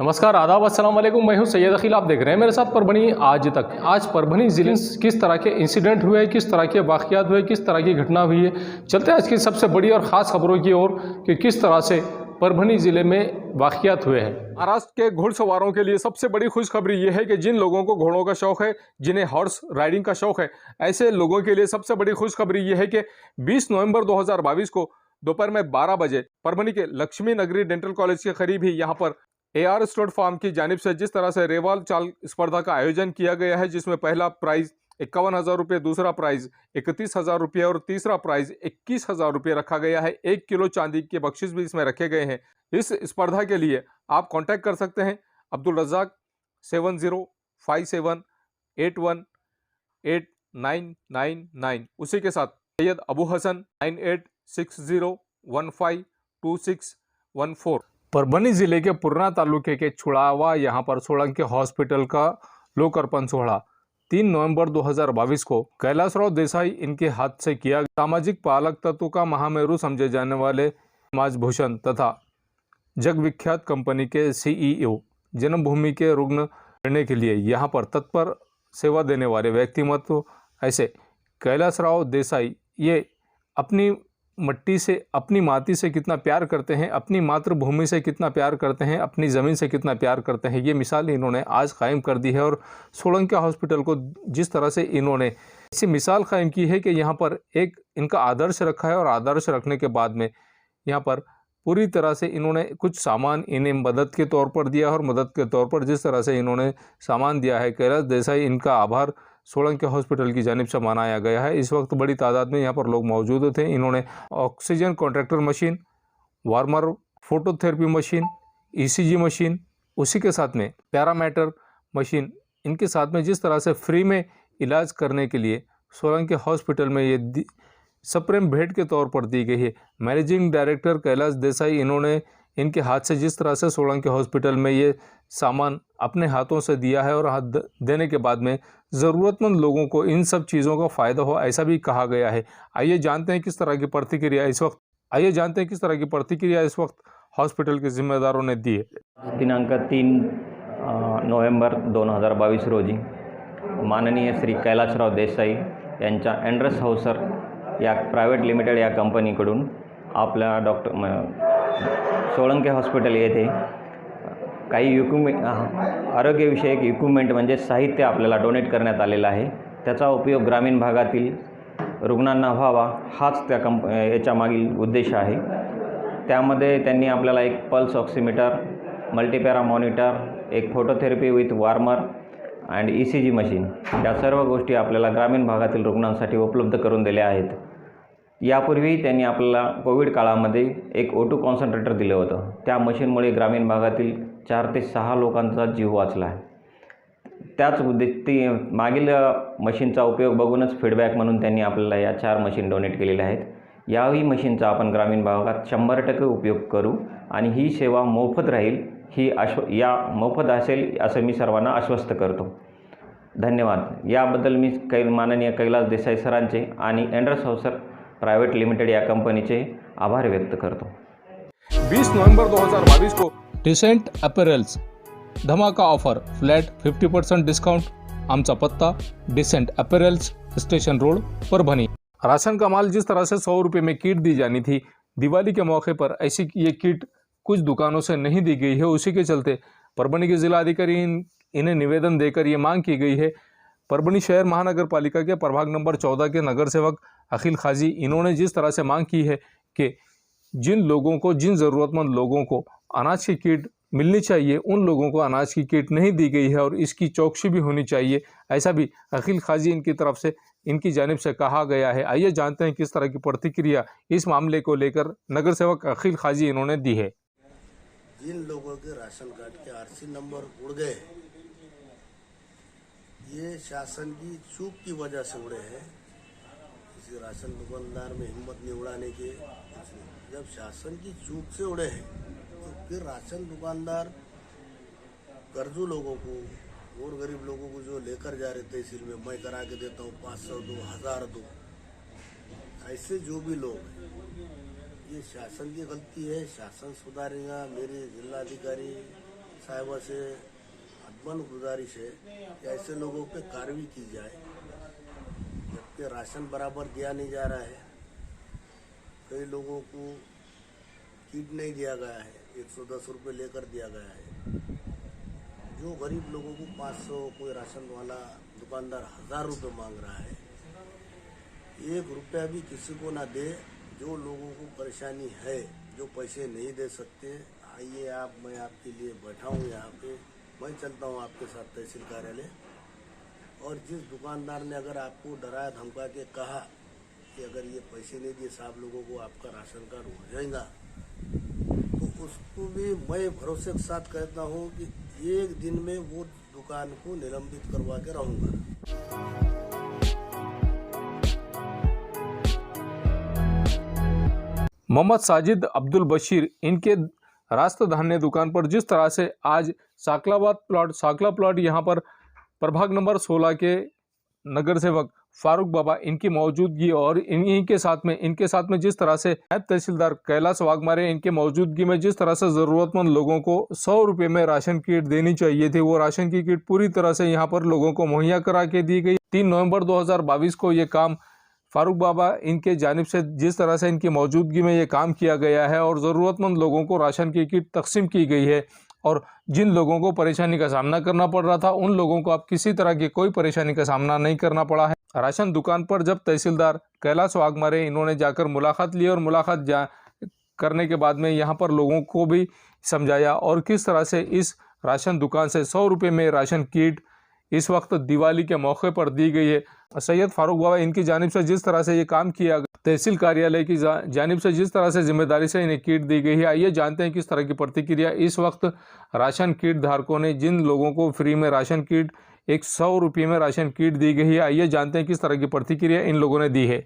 नमस्कार, आदाब, अस्सलाम वालेकुम। मैं हूं सैयद अखिल। आप देख रहे हैं मेरे साथ परभनी आज तक। आज परभनी जिले में किस तरह के इंसिडेंट हुए, किस तरह के वाक़यात हुए, किस तरह की घटना हुई है, चलते हैं आज की सबसे बड़ी और ख़ास खबरों की ओर कि किस तरह से परभनी ज़िले में वाक़यात हुए हैं। महाराष्ट्र के घुड़सवारों के लिए सबसे बड़ी खुशखबरी ये है कि जिन लोगों को घोड़ों का शौक़ है, जिन्हें हॉर्स राइडिंग का शौक़ है, ऐसे लोगों के लिए सबसे बड़ी खुशखबरी ये है कि 20 नवंबर 2022 को दोपहर में 12 बजे परभनी के लक्ष्मी नगरी डेंटल कॉलेज के करीब ही यहाँ पर AR स्टोर फार्म की जानिब से जिस तरह से रेवाल चाल स्पर्धा का आयोजन किया गया है, जिसमें पहला प्राइज 51,000 रुपये, दूसरा प्राइज 31,000 रुपये और तीसरा प्राइज 21,000 रुपये रखा गया है। 1 किलो चांदी के बख्शिश भी इसमें रखे गए हैं। इस स्पर्धा के लिए आप कांटेक्ट कर सकते हैं अब्दुल रज़ाक 7057818999। उसी के साथ सैयद अबू हसन 9860152614। परभनी जिले के पुरना तालुके के छुड़ावा यहाँ पर सोलंकी हॉस्पिटल का लोकार्पण सोहरा 3 नवंबर 2022 को कैलाशराव देसाई इनके हाथ से किया। सामाजिक पालक तत्व का महामेरू समझे जाने वाले समाज भूषण तथा जग विख्यात कंपनी के CEO जन्मभूमि के रुग्ण करने के लिए यहाँ पर तत्पर सेवा देने वाले व्यक्तिमत्व ऐसे कैलाशराव देसाई, ये अपनी मट्टी से, अपनी माटी से कितना प्यार करते हैं, अपनी मातृभूमि से कितना प्यार करते हैं, अपनी ज़मीन से कितना प्यार करते हैं, ये मिसाल इन्होंने आज कायम कर दी है। और सोलंकी हॉस्पिटल को जिस तरह से इन्होंने ऐसी मिसाल कायम की है कि यहाँ पर एक इनका आदर्श रखा है और आदर्श रखने के बाद में यहाँ पर पूरी तरह से इन्होंने कुछ सामान इन्हें मदद के तौर पर दिया और मदद के तौर पर जिस तरह से इन्होंने सामान दिया है, कैलाश देसाई इनका आभार सोलंकी हॉस्पिटल की जानिब से मनाया गया है। इस वक्त बड़ी तादाद में यहाँ पर लोग मौजूद थे। इन्होंने oxygen contractor machine, warmer, phototherapy machine, ECG machine, उसी के साथ में पैरामीटर मशीन, इनके साथ में जिस तरह से फ्री में इलाज करने के लिए सोलंकी हॉस्पिटल में ये सप्रेम भेंट के तौर पर दी गई है। मैनेजिंग डायरेक्टर कैलाश देसाई, इन्होंने इनके हाथ से जिस तरह से सोलंकी हॉस्पिटल में ये सामान अपने हाथों से दिया है और हाथ देने के बाद में ज़रूरतमंद लोगों को इन सब चीज़ों का फ़ायदा हो, ऐसा भी कहा गया है। आइए जानते हैं किस तरह की प्रतिक्रिया इस वक्त हॉस्पिटल के जिम्मेदारों ने दी है। दिनांक 3 नोव्हेंबर 2022 रोजी माननीय श्री कैलाशराव देसाई यांच्या एंड्रस हाउसर या प्रायव्हेट लिमिटेड या कंपनीकडून आपल्या सोळंके हॉस्पिटल येथे काही आरोग्यविषयक इक्विपमेंट म्हणजे साहित्य आपल्याला डोनेट करण्यात आलेलं आहे। त्याचा उपयोग ग्रामीण भागातील रुग्णांना व्हावा, हाच त्या याच्या मागील उद्देश आहे। त्यामध्ये त्यांनी आपल्याला एक पल्स ऑक्सिमीटर, मल्टीपॅरा मॉनिटर, एक phototherapy with warmer and ECG machine, या सर्व गोष्टी आपल्याला ग्रामीण भागातील रुग्णांसाठी उपलब्ध करून दिल्या आहेत। यापूर्वी त्यांनी आपल्याला कोविड काळामध्ये एक O2 कॉन्सन्ट्रेटर दिलं होतं। त्या मशीनमुळे ग्रामीण भागातील 4 ते 6 लोकांचा जीव वाचला आहे। त्याच ती मागील मशीनचा उपयोग बघूनच फीडबॅक म्हणून त्यांनी आपल्याला या 4 मशीन डोनेट केलेल्या आहेत। याही मशीनचा आपण ग्रामीण भागात 100% उपयोग करू आणि ही सेवा मोफत राहील, ही या मोफत असेल असं मी सर्वांना आश्वस्त करतो। धन्यवाद। याबद्दल मी माननीय कैलाश देसाई सरांचे आणि एंड्रस हाउसर प्राइवेट लिमिटेड या कंपनीचे आभार व्यक्त करतो। 20 नवंबर 2022 को डिसेंट अपॅरल्स धमाका ऑफर, फ्लॅट 50% डिस्काउंट। आमचा पत्ता decent apparels, station road, Parbhani. Ration का माल जिस तरह से 100 रुपये में किट दी जानी थी, दिवाली के मौके पर ऐसी ये किट कुछ दुकानों से नहीं दी गई है। उसी के चलते परभनी के जिला अधिकारी इन्हें निवेदन देकर ये मांग की गई है। परभनी शहर महानगर पालिका के प्रभाग नंबर 14 के नगर सेवक अखिल खाजी, इन्होंने जिस तरह से मांग की है कि जिन ज़रूरतमंद लोगों को अनाज की किट मिलनी चाहिए, उन लोगों को अनाज की किट नहीं दी गई है और इसकी चौकसी भी होनी चाहिए, ऐसा भी अखिल खाजी इनकी तरफ से, इनकी जानिब से कहा गया है। आइए जानते हैं किस तरह की प्रतिक्रिया इस मामले को लेकर नगर सेवक अखिल खाजी इन्होंने दी है। जिन लोगों के राशन कार्ड के RC नंबर उड़ गए, ये शासन की चूक की वजह से उड़े हैं। किसी राशन दुकानदार में हिम्मत नहीं उड़ाने की। जब शासन की चूक से उड़े हैं तो फिर राशन दुकानदार कर्जू लोगों को और गरीब लोगों को जो लेकर जा रहे तहसील में, मैं करा के देता हूँ, 500 दो, 1000 दो, ऐसे जो भी लोग हैं, ये शासन की गलती है। शासन सुधारेगा। मेरे जिलाधिकारी साहिबा से अदमन गुजारिश है कि ऐसे लोगों पे कार्रवाई की जाए, जबकि राशन बराबर दिया नहीं जा रहा है। कई लोगों को किट नहीं दिया गया है, 110 रुपये लेकर दिया गया है। जो गरीब लोगों को 500, कोई राशन वाला दुकानदार 1000 रुपये मांग रहा है। 1 रुपया भी किसी को ना दे। जो लोगों को परेशानी है, जो पैसे नहीं दे सकते, आइए आप, मैं आपके लिए बैठा हूँ यहाँ पे, मैं चलता हूँ आपके साथ तहसील कार्यालय। और जिस दुकानदार ने अगर आपको डराया धमका के कहा कि अगर ये पैसे नहीं दिए साहब लोगों को आपका राशन कार्ड हो जाएगा, तो उसको भी मैं भरोसे के साथ कहता हूँ कि 1 दिन में वो दुकान को निलंबित करवा के रहूँगा। मोहम्मद साजिद अब्दुल बशीर इनके रास्ता धान्य दुकान पर जिस तरह से आज साकला प्लॉट यहाँ पर प्रभाग नंबर 16 के नगर सेवक फारूक बाबा इनकी मौजूदगी और इनके साथ में जिस तरह से नायब तहसीलदार कैलाश वाघमारे इनके मौजूदगी में जिस तरह से ज़रूरतमंद लोगों को 100 रुपये में राशन किट देनी चाहिए थी, वो राशन की किट पूरी तरह से यहाँ पर लोगों को मुहैया करा के दी गई। 3 नवंबर 2022 को ये काम फारूक बाबा इनके जानिब से जिस तरह से इनकी मौजूदगी में ये काम किया गया है और ज़रूरतमंद लोगों को राशन की किट तकसीम की गई है। और जिन लोगों को परेशानी का सामना करना पड़ रहा था, उन लोगों को अब किसी तरह की कोई परेशानी का सामना नहीं करना पड़ा है। राशन दुकान पर जब तहसीलदार कैलाश वाघमारे इन्होंने जाकर मुलाकात ली और मुलाकात करने के बाद में यहाँ पर लोगों को भी समझाया और किस तरह से इस राशन दुकान से 100 रुपये में राशन किट इस वक्त दिवाली के मौके पर दी गई है। सैयद फारूक बाबा इनकी जानिब से जिस तरह से ये काम किया, तहसील कार्यालय की जानिब से जिस तरह से जिम्मेदारी से इन्हें किट दी गई है, आइए जानते हैं किस तरह की प्रतिक्रिया इस वक्त राशन किट धारकों ने, जिन लोगों को फ्री में राशन किट 100 रुपये में राशन किट दी गई है, आइए जानते हैं किस तरह की प्रतिक्रिया इन लोगों ने दी है।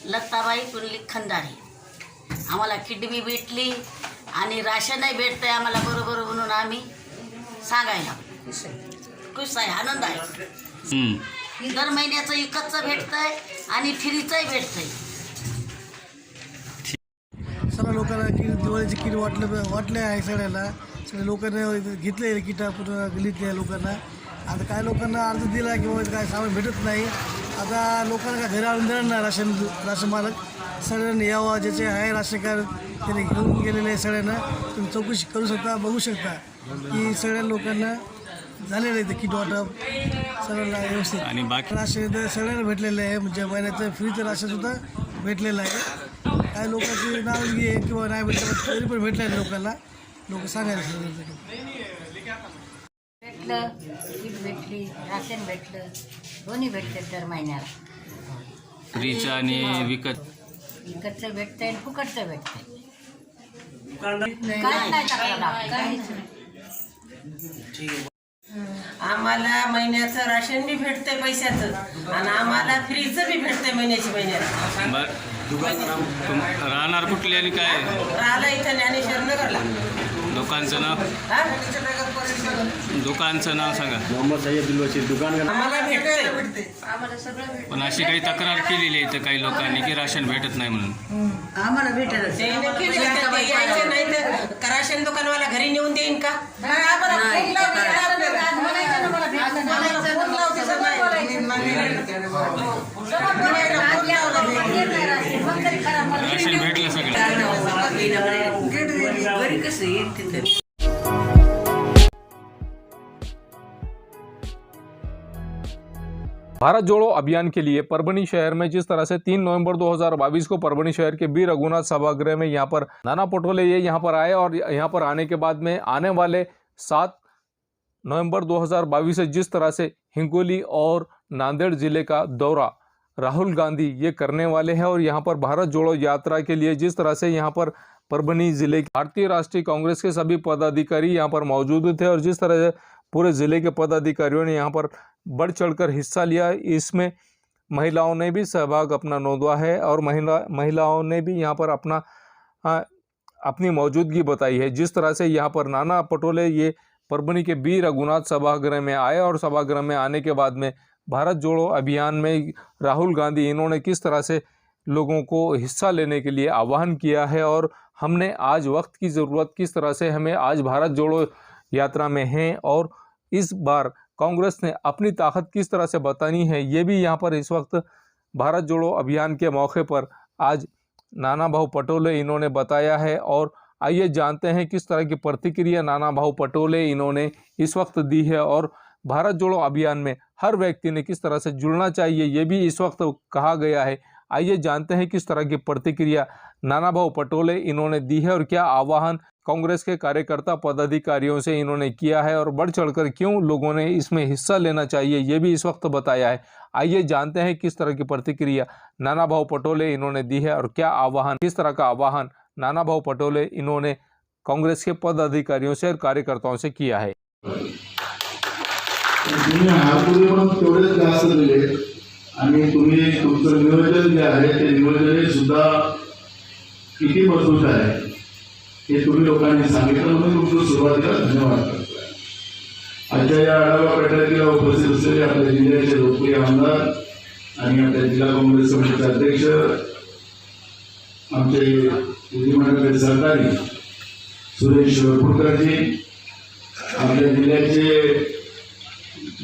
लताबाई पुंडलिक खंदारे, आम्हाला किट बी भेटली आणि राशनही भेटतंय आम्हाला बरोबर म्हणून आम्ही सांगायला खुश आहे, आनंद आहे। दर महिन्याचं विकतचं भेटतंय आणि फ्रीचंही भेटतंय। सर्व लोकांना किट, दिवाळीची किट वाटले आहे सगळ्याला। सगळ्या लोकांना घेतले किटा पूर्ण गल्लीतल्या लोकांना। आता काय लोकांना अर्ज दिला किंवा काय सामान भेटत नाही, आता लोकांना घरी आणून देणार ना राशन मालक। सगळ्यांनी यावं, ज्याचे आहे राशन कार्ड त्याने घेऊन गेलेले आहे सगळ्यांना। तुम्ही चौकशी करू शकता, बघू शकता की सगळ्या लोकांना झालेलं आहे ते किट वाटप सगळ्यांना व्यवस्थित। आणि बाकी राशन तर सगळ्यांना भेटलेलं आहे, म्हणजे महिन्याचं फ्रीचं राशनसुद्धा भेटलेलं आहे। काय लोकांची नाराजगी आहे किंवा नाही भेटलं तरी पण भेटलं आहे लोकांना, लोक सांगायला भेटलं, किट भेटली, राशन भेटलं, दोन्ही भेटते दर महिन्याला। फ्रीचं आणि विकतचं भेटतंय आणि फुकटचं भेटतंय। काय नाही तक्रार, काहीच नाही। आम्हाला महिन्याचं राशन बी भेटतंय पैशाचं आणि आम्हाला फ्रीचं बी भेटतंय महिन्याला। राहणार कुठले आणि काय राहिला इथं ज्ञानेश्वर नगरला। दुकानचं नाव सांगा। मोहम्मद सैयद अब्दुल बशीर दुकान का आम्हाला भेटतंय। पण अशी काही तक्रार केलेली आहे काही लोकांनी की राशन भेटत नाही म्हणून। आम्हाला भेटलं यायचं नाही तर राशन दुकानवाला घरी नेऊन देईन का? राशन भेटलं सगळं। घरी कसं येईल तिथे। भारत जोड़ो अभियान के लिए परभनी शहर में जिस तरह से 3 नवंबर 2022 को परभनी शहर के बी रघुनाथ सभागृह में यहाँ पर नाना पटोले ये यहाँ पर आए और यहाँ पर आने के बाद में आने वाले 7 नवंबर 2022 से जिस तरह से हिंगोली और नांदेड़ जिले का दौरा राहुल गांधी ये करने वाले हैं और यहाँ पर भारत जोड़ो यात्रा के लिए जिस तरह से यहाँ पर परभनी जिले के भारतीय राष्ट्रीय कांग्रेस के सभी पदाधिकारी यहाँ पर मौजूद थे और जिस तरह से पूरे ज़िले के पदाधिकारियों ने यहाँ पर बढ़ चढ़कर हिस्सा लिया। इसमें महिलाओं ने भी सहभाग अपना नोंदवा है और महिलाओं ने भी यहाँ पर अपनी मौजूदगी बताई है। जिस तरह से यहाँ पर नाना पटोले ये परभनी के बी रघुनाथ सभागृह में आए और सभागृह में आने के बाद में भारत जोड़ो अभियान में राहुल गांधी इन्होंने किस तरह से लोगों को हिस्सा लेने के लिए आह्वान किया है और हमने आज वक्त की ज़रूरत किस तरह से हमें आज भारत जोड़ो यात्रा में हैं और इस बार कांग्रेस ने अपनी ताकत किस तरह से बतानी है, ये भी यहाँ पर इस वक्त भारत जोड़ो अभियान के मौके पर आज नाना भाऊ पटोले इन्होंने बताया है। और आइए जानते हैं किस तरह की प्रतिक्रिया नाना भाऊ पटोले इन्होंने इस वक्त दी है और भारत जोड़ो अभियान में हर व्यक्ति ने किस तरह से जुड़ना चाहिए, ये भी इस वक्त कहा गया है। आइए जानते हैं किस तरह की प्रतिक्रिया नाना भाऊ पटोले इन्होंने दी है और क्या आह्वान कांग्रेस के कार्यकर्ता पदाधिकारियों से इन्होंने किया है और बढ़ चढ़कर क्यों लोगों ने इसमें हिस्सा लेना चाहिए, ये भी इस वक्त बताया है। आइए जानते हैं किस तरह की प्रतिक्रिया नाना भाऊ पटोले इन्होंने दी है और क्या आह्वान, किस तरह का आह्वान नाना भाऊ पटोले इन्होंने कांग्रेस के पदाधिकारियों से और कार्यकर्ताओं से किया है। तुम्ही हापूर्वी पण तेवढेच जास्त दिले आणि तुम्ही तुमचं नियोजन जे आहे ते नियोजन सुद्धा किती मजबूत आहे हे तुम्ही लोकांनी सांगितलं म्हणून तुमचं सुरुवातीला धन्यवाद करतो। आजच्या या आढावा बैठकीला उपस्थित असलेले आपल्या जिल्ह्याचे लोकप्रिय आमदार आणि आपल्या जिल्हा काँग्रेस समितीचे अध्यक्ष, आमचे विधिमंडळाचे सहकारी सुरेश शिरपूरकरजी, आपल्या जिल्ह्याचे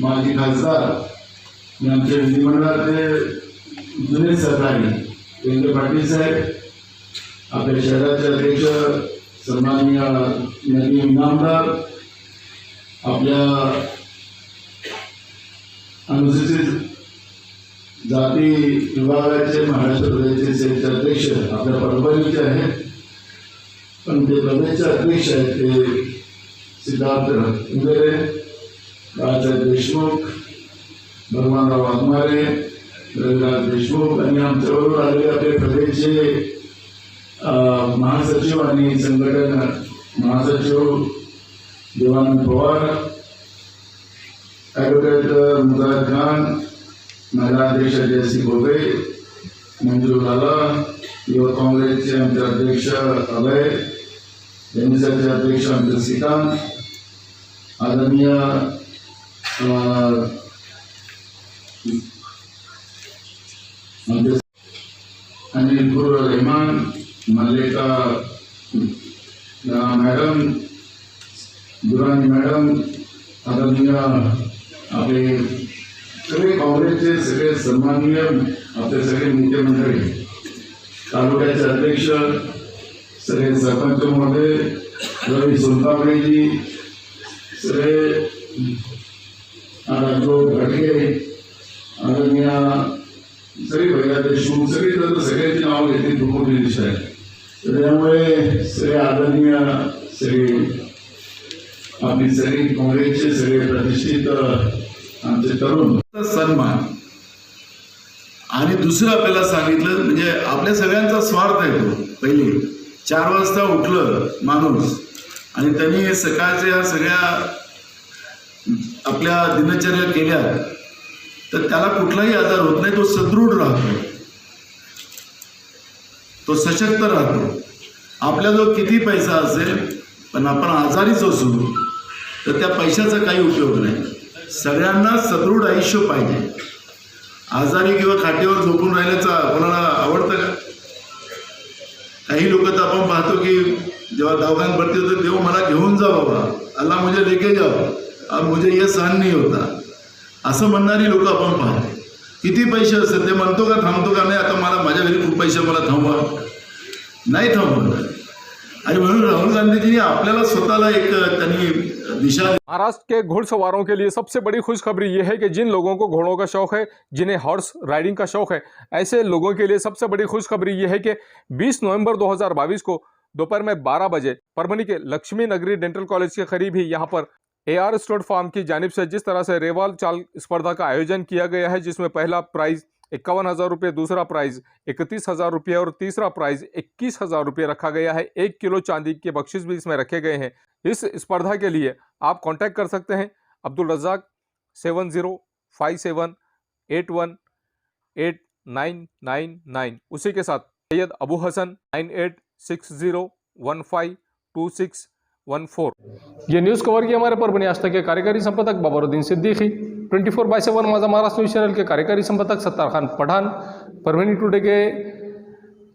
माजी खासदार आणि आमच्या विधिमंडळाचे जुने सहकारी रवींद्र पाटील साहेब, आपल्या शहराचे अध्यक्ष सन्माननीय नदीम इनामदार, आपल्या अनुसूचित जाती विभागाचे महाराष्ट्र प्रदेशचे अध्यक्ष आपल्या परभणीचे आहेत, पण ते प्रदेशचे अध्यक्ष आहेत ते सिद्धार्थ उंदेरे, राजसाहेब देशमुख, भगवानराव वाघमारे, रविराज देशमुख आणि आमच्याबरोबर आलेले आपले प्रदेशचे महासचिव आणि संघटन महासचिव देवानंद पवार, ॲडव्होकेट मुजाद खान, महिला अध्यक्ष जयश्री गोबे, मंजू लाला, युवा काँग्रेसचे आमचे अध्यक्ष अभय, एमएसआयचे अध्यक्ष आमचे श्रीकांत, आदरणीय अनिल रहमान, मल्लिका मॅडम, दुरानी मॅडम, आदरणीय आपले सगळे काँग्रेसचे सगळे सन्माननीय आपले सगळे नेते मंडळी, तालुक्याचे अध्यक्ष, सगळे सरपंच महोदय, रवी सोनतावडेजी, सगळे राजू घाटगे, आदरणीय सगळे भैया देशमुख, सगळ्यांची नावं घेतली दुखवली दिशा आहे। त्यामुळे सगळे आदरणीय सगळे आपली सगळी काँग्रेसचे सगळे प्रतिष्ठित आमचे तरुण सन्मान। आणि दुसरं आपल्याला सांगितलं म्हणजे आपल्या सगळ्यांचा स्वार्थ आहे तो। पहिले 4 वाजता उठलं माणूस आणि त्यांनी सकाळच्या सगळ्या आपल्या दिनचर्या केल्या तर त्याला कुठलाही आजार होत नाही, तो सदृढ राहतो, तो सशक्त राहतो। आपल्याजवळ किती पैसा असेल पण आपण आजारीच असू तर त्या पैशाचा काही उपयोग नाही। सगळ्यांना सदृढ आयुष्य पाहिजे। आजारी किंवा खाटेवर झोपून राहिल्याचं कोणाला आवडतं का? काही लोक तर आपण पाहतो की जेव्हा दवाखान्यात भरती होते देव मला घेऊन जा बाबा, अल्लाह मुझे लेके जाओ, अब मुझे ये सहन नहीं होता, असं म्हणणारी लोक आपण पाहतो। किती पैसे असेल ते म्हणतो का थांबतो का नाही, आता मला माझ्या घरी खूप पैसे, मला थांबवा, नाही थांबवणार। आणि म्हणून राहुल गांधीजी आपल्याला स्वतःला एक त्यांनी दिशा। महाराष्ट्र के घुड़सवारों के लिए सबसे बड़ी खुशखबरी यह है कि जिन लोगों को घोड़ों का शौक है, जिन्हें हॉर्स राइडिंग का शौक है, ऐसे लोगों के लिए सबसे बड़ी खुशखबरी यह है कि 20 नवंबर 2022 को दोपहर में 12 बजे परभनी के लक्ष्मी नगरी डेंटल कॉलेज के करीब ही यहाँ पर AR स्टोर फार्म की जानिब से जिस तरह से रेवाल चाल स्पर्धा का आयोजन किया गया है, जिसमें पहला प्राइज 51,000 रुपये, दूसरा प्राइज 31,000 रुपये और तीसरा प्राइज 21,000 रुपये रखा गया है। 1 किलो चांदी के बख्शिश भी इसमें रखे गए हैं। इस स्पर्धा के लिए आप कांटेक्ट कर सकते हैं अब्दुल रज़ाक 7057818999, उसी के साथ सैयद अबू हसन 9860152614। ये न्यूज़ कवर किया हमारे परभनी आज तक के कार्यकारी संपादक बाबरुद्दीन सिद्दीकी, 24/7 माझा महाराष्ट्र न्यूज़ चैनल के कार्यकारी संपादक सत्तार खान पठान, परभनी टुडे के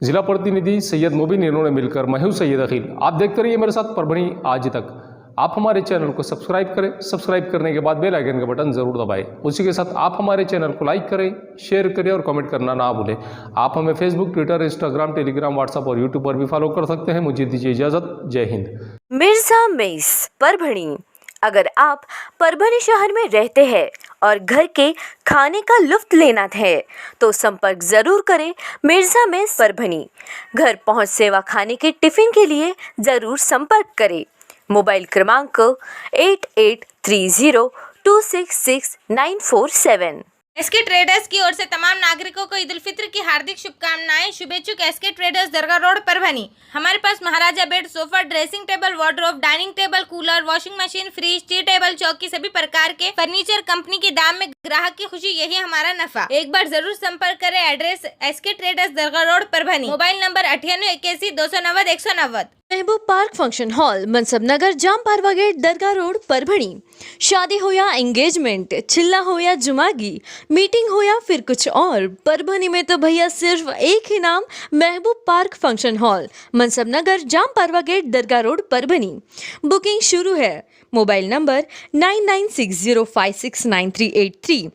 जिला प्रतिनिधि सैयद मुबीन इन्होंने मिलकर मैं हूं सैयद अखिल। आप देखते रहिए मेरे साथ परभणी आज तक। आप हमारे चैनल को सब्सक्राइब करें, सब्सक्राइब करने के बाद बेल आइकन का बटन जरूर दबाएं। उसी के साथ आप हमारे चैनल को लाइक करें, शेयर करें और कमेंट करना ना भूलें। आप हमें Facebook, Twitter, Instagram, Telegram, WhatsApp और यूट्यूब पर भी फॉलो कर सकते हैं। मुझे दीजिए इजाजत। जय हिंद। मिर्जा मेस परभणी। अगर आप परभणी शहर में रहते हैं और घर के खाने का लुत्फ लेना है तो संपर्क जरूर करें मिर्जा मेस परभणी। घर पहुंच सेवा खाने के टिफिन के लिए जरूर संपर्क करें। मोबाइल क्रमांक 8830266947। एसके ट्रेडर्स की ओर से तमाम नागरिकों को ईद उल फित्र की हार्दिक शुभकामनाएं। शुभेच्छुक एसके ट्रेडर्स दरगाह रोड परभणी। हमारे पास Maharaja bed, sofa, dressing table, wardrobe, dining table, cooler, washing machine, fridge, tea table, चौकी सभी प्रकार के फर्नीचर कंपनी के दाम में ग्राहक की खुशी, यही हमारा नफा। एक बार जरूर संपर्क करें। एड्रेस एसके ट्रेडर्स दरगाह रोड परभणी। मोबाइल नंबर 9881 महबूब पार्क फंक्शन हॉल, मनसब नगर, जाम पारवा गेट, दरगाह रोड परभणी। शादी हो या एंगेजमेंट, चिल्ला हो या जुमागी, मीटिंग हो या फिर कुछ और, परभणी में तो भैया सिर्फ एक ही नाम, महबूब पार्क फंक्शन हॉल, मनसब नगर, जाम पारवा गेट, दरगाह रोड परभणी। बुकिंग शुरू है। Mobile number 9960569383,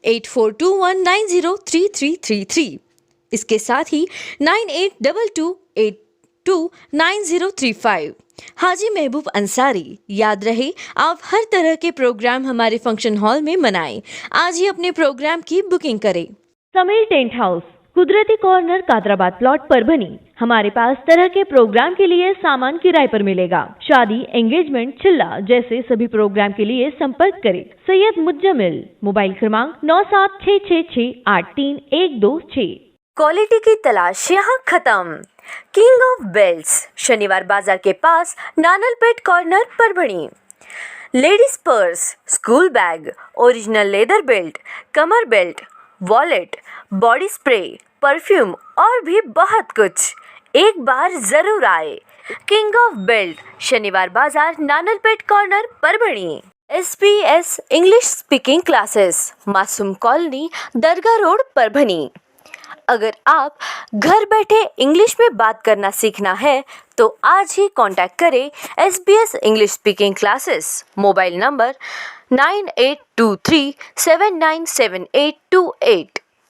8421903333। इसके साथ ही 9822829035। हाजी महबूब अंसारी। याद रहे, आप हर तरह के प्रोग्राम हमारे फंक्शन हॉल में मनाएं। आज ही अपने प्रोग्राम की बुकिंग करें। समीर टेंट हाउस, कुदरती कॉर्नर, कादराबाद प्लॉट परभणी। हमारे पास तरह के प्रोग्राम के लिए सामान किराए पर मिलेगा। शादी, एंगेजमेंट, चिल्ला जैसे सभी प्रोग्राम के लिए संपर्क करें सैयद मुज्जमिल। मोबाइल क्रमांक 9766683126। क्वालिटी की तलाश यहाँ खत्म। किंग ऑफ बेल्ट्स, शनिवार बाजार के पास, Nanalpeth corner Parbhani. Ladies purse, school bag, original leather belt, कमर belt, wallet, body spray, perfume और भी बहुत कुछ। एक बार जरूर आए। किंग ऑफ बेल्ट, शनिवार बाजार, Nanalpeth corner Parbhani. SBS English speaking classes, Masoom colony, दरगाह रोड परभणी। अगर आप घर बैठे इंग्लिश में बात करना सीखना है तो आज ही कांटेक्ट करें SBS English speaking classes. Mobile number 9823797828।